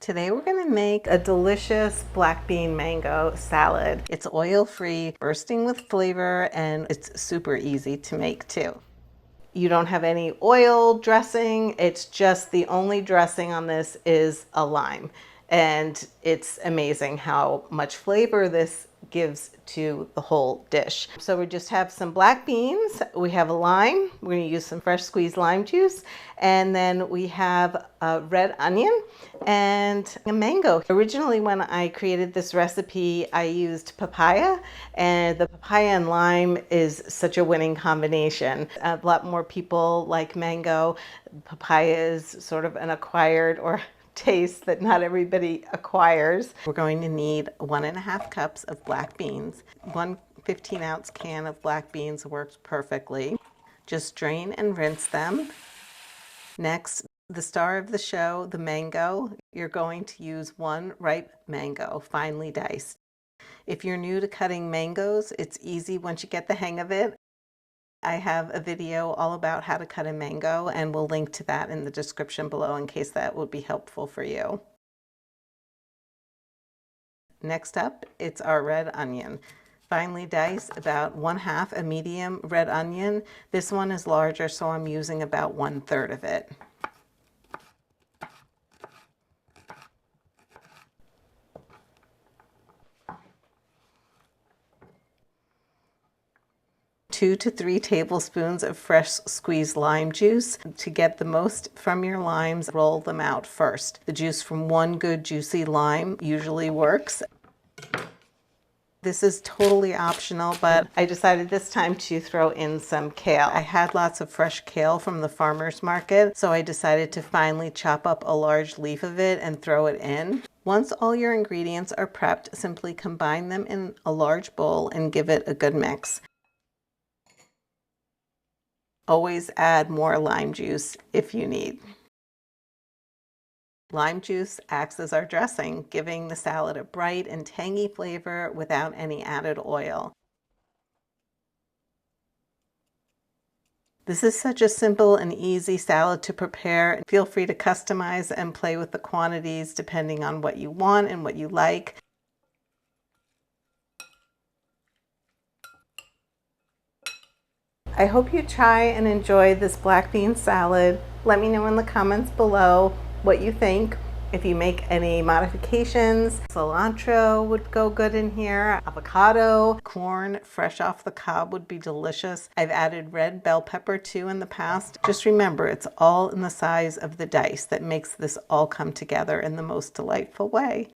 Today we're going to make a delicious black bean mango salad. It's oil-free, bursting with flavor, and it's super easy to make too. You don't have any oil dressing. It's just the only dressing on this is a lime. And it's amazing how much flavor this gives to the whole dish. So we just have some black beans, we have a lime, we're going to use some fresh squeezed lime juice, and then we have a red onion and a mango. Originally when I created this recipe I used papaya, and the papaya and lime is such a winning combination. A lot more people like mango. Papaya is sort of an acquired or taste that not everybody acquires. We're going to need 1.5 cups of black beans. One 15-ounce can of black beans works perfectly. Just drain and rinse them. Next, the star of the show, the mango. You're going to use one ripe mango, finely diced. If you're new to cutting mangoes, it's easy once you get the hang of it. I have a video all about how to cut a mango, and we'll link to that in the description below in case that would be helpful for you. Next up, it's our red onion. Finely dice about 1/2 a medium red onion. This one is larger, so I'm using about 1/3 of it. Two to 3 tablespoons of fresh squeezed lime juice. To get the most from your limes, roll them out first. The juice from one good juicy lime usually works. This is totally optional, but I decided this time to throw in some kale. I had lots of fresh kale from the farmer's market, so I decided to finely chop up a large leaf of it and throw it in. Once all your ingredients are prepped, simply combine them in a large bowl and give it a good mix. Always add more lime juice if you need. Lime juice acts as our dressing, giving the salad a bright and tangy flavor without any added oil. This is such a simple and easy salad to prepare. Feel free to customize and play with the quantities depending on what you want and what you like. I hope you try and enjoy this black bean salad. Let me know in the comments below what you think. If you make any modifications, cilantro would go good in here, avocado, corn fresh off the cob would be delicious. I've added red bell pepper too in the past. Just remember, it's all in the size of the dice that makes this all come together in the most delightful way.